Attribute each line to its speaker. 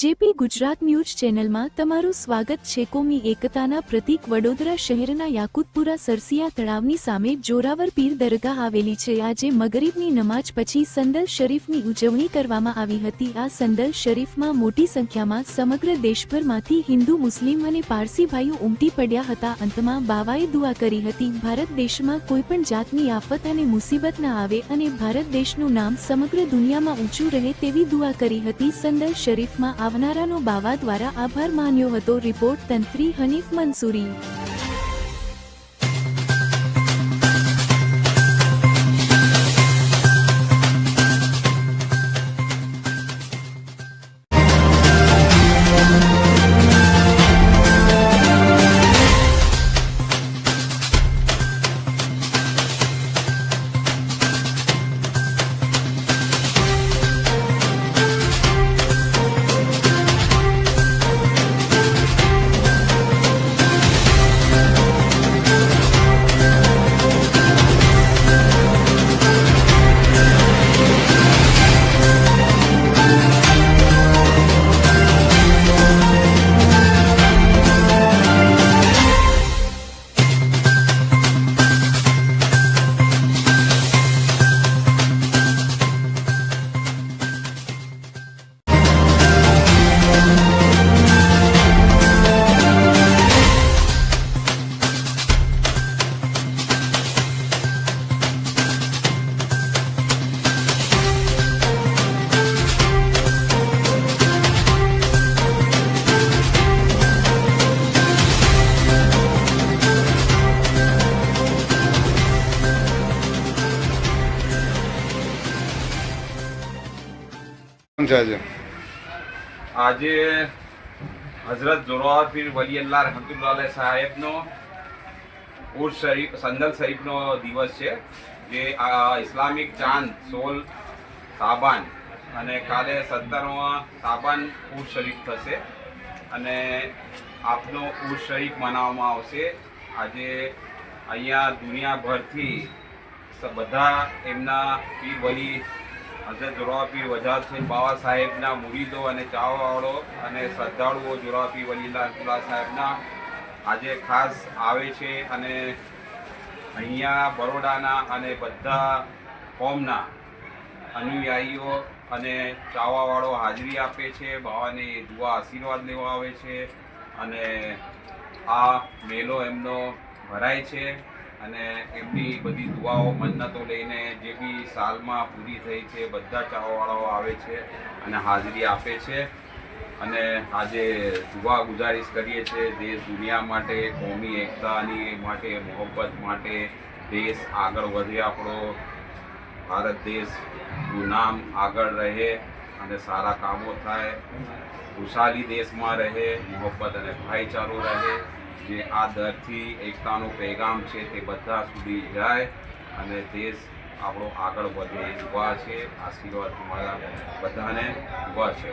Speaker 1: JP Gujarat news ચેનલમાં તમારું સ્વાગત છે। કોમી એકતાના પ્રતીક વડોદરા શહેરના યાકુતપુરા સરસિયા તળાવની સામે જોરાવર પીર દરગાહ આવેલી છે। આજે મગરિબની નમાજ પછી સંદલ શરીફની ઉજવણી કરવામાં આવી હતી। આ સંદલ શરીફમાં મોટી સંખ્યામાં સમગ્ર દેશભરમાંથી હિન્દુ, મુસ્લિમ અને પારસી ભાઈઓ ઉમટી પડ્યા હતા। અંતમાં બાવાએ દુઆ કરી હતી, ભારત દેશમાં કોઈપણ જાતની આફત અને મુસીબત ન આવે અને ભારત દેશનું નામ સમગ્ર દુનિયામાં ઊંચું રહે તેવી દુઆ કરી હતી। સંદલ શરીફમાં આવનારાનો બાવા દ્વારા આભાર માન્યો હતો। રિપોર્ટ તંત્રી હનીફ મંસૂરી।
Speaker 2: આજે હઝરત જોરાવર પીર વલી અલ્લાહ રહમતુલ્લાહ સાહેબનો ઉર્સ શરીફ સંદલ શરીફનો દિવસ છે, જે ઇસ્લામિક ચાંદ 16 સાબાન અને કાલે 17 સાબાન ઉર્સ શરીફ થશે અને આપનો ઉર્સ શરીફ મનાવવામાં આવશે। આજે અહીંયા દુનિયાભરથી બધા એમના પીર વલી હઝરત જોરાવર પીર વજાહત હુસૈન બાવા સાહેબના મુરીદો અને ચાહવાવાળો અને શ્રદ્ધાળુઓ જોરાવર પીર વલી અલ્લાહ સાહેબના આજે ખાસ આવે છે અને અહીંયા બરોડાના અને બધા કોમના અનુયાયીઓ અને ચાહવાવાળો હાજરી આપે છે, બાવાને દુઆ આશીર્વાદ લેવા આવે છે અને આ મેલો એમનો ભરાય છે અને એમની બધી દુઆઓ મન્નતો લઈને જે બી સાલમાં પૂરી થઈ છે બધા ચાહવાવાળાઓ આવે છે અને હાજરી આપે છે અને આજે દુઆ ગુજારિશ કરીએ છીએ દેશ દુનિયા માટે, કોમી એકતાની માટે, મોહબ્બત માટે, દેશ આગળ વધે, આપણો ભારત દેશનું નામ આગળ રહે અને સારા કામો થાય, ખુશાલી દેશમાં રહે, મોહબ્બત અને ભાઈચારો રહે, જે આ દરથી એકતાનો પેગામ છે તે બધા સુધી જાય અને દેશ આપણો આગળ વધે, દુઆ છે, આશીર્વાદ તમારા બધાને દુઆ છે।